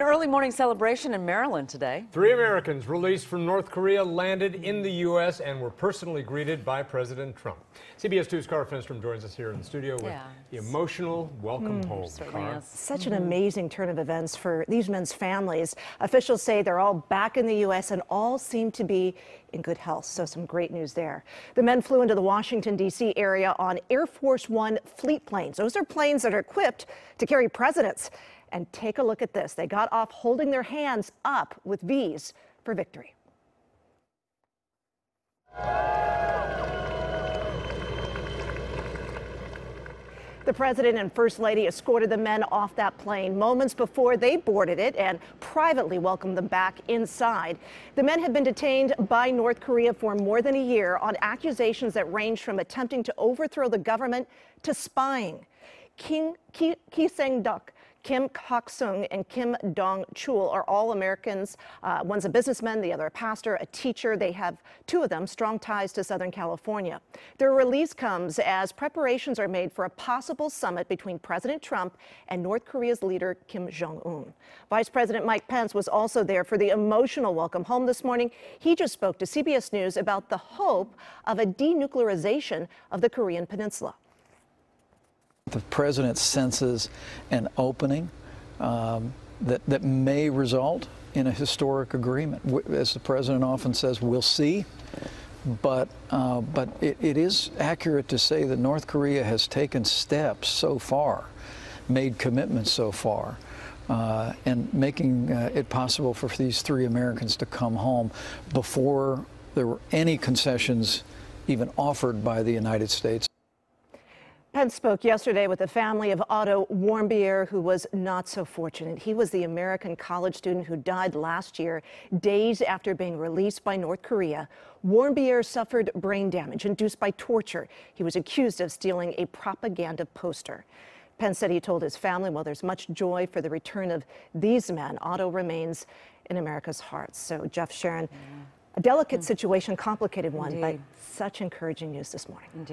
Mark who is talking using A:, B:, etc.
A: An early morning celebration in Maryland today.
B: 3 Americans released from North Korea landed in the U.S. and were personally greeted by President Trump. CBS 2's Cara Finnstrom joins us here in the studio with the emotional welcome home.
C: Such an amazing turn of events for these men's families. Officials say they're all back in the U.S. and all seem to be in good health, so some great news there. The men flew into the Washington, D.C. area on Air Force One fleet planes. Those are planes that are equipped to carry presidents. And take a look at this. They got off holding their hands up with V's for victory. The president and first lady escorted the men off that plane moments before they boarded it and privately welcomed them back inside. The men had been detained by North Korea for more than a year on accusations that range from attempting to overthrow the government to spying. Ki-Sang-duk, Kim Hak-Song and Kim Dong-Chul are all Americans. One's a businessman, the other a pastor, a teacher. They have, two of them, strong ties to Southern California. Their release comes as preparations are made for a possible summit between President Trump and North Korea's leader Kim Jong-un. Vice President Mike Pence was also there for the emotional welcome home this morning. He just spoke to CBS News about the hope of a denuclearization of the Korean Peninsula.
D: The president senses an opening that may result in a historic agreement. As the president often says, we'll see. But it is accurate to say that North Korea has taken steps so far, made commitments so far, and making it possible for these 3 Americans to come home before there were any concessions even offered by the United States.
C: Pence spoke yesterday with the family of Otto Warmbier, who was not so fortunate. He was the American college student who died last year, days after being released by North Korea. Warmbier suffered brain damage induced by torture. He was accused of stealing a propaganda poster. Pence said he told his family, while there's much joy for the return of these men, Otto remains in America's hearts. So, Jeff, Sharon, a delicate situation, complicated one, but such encouraging news this morning. Indeed.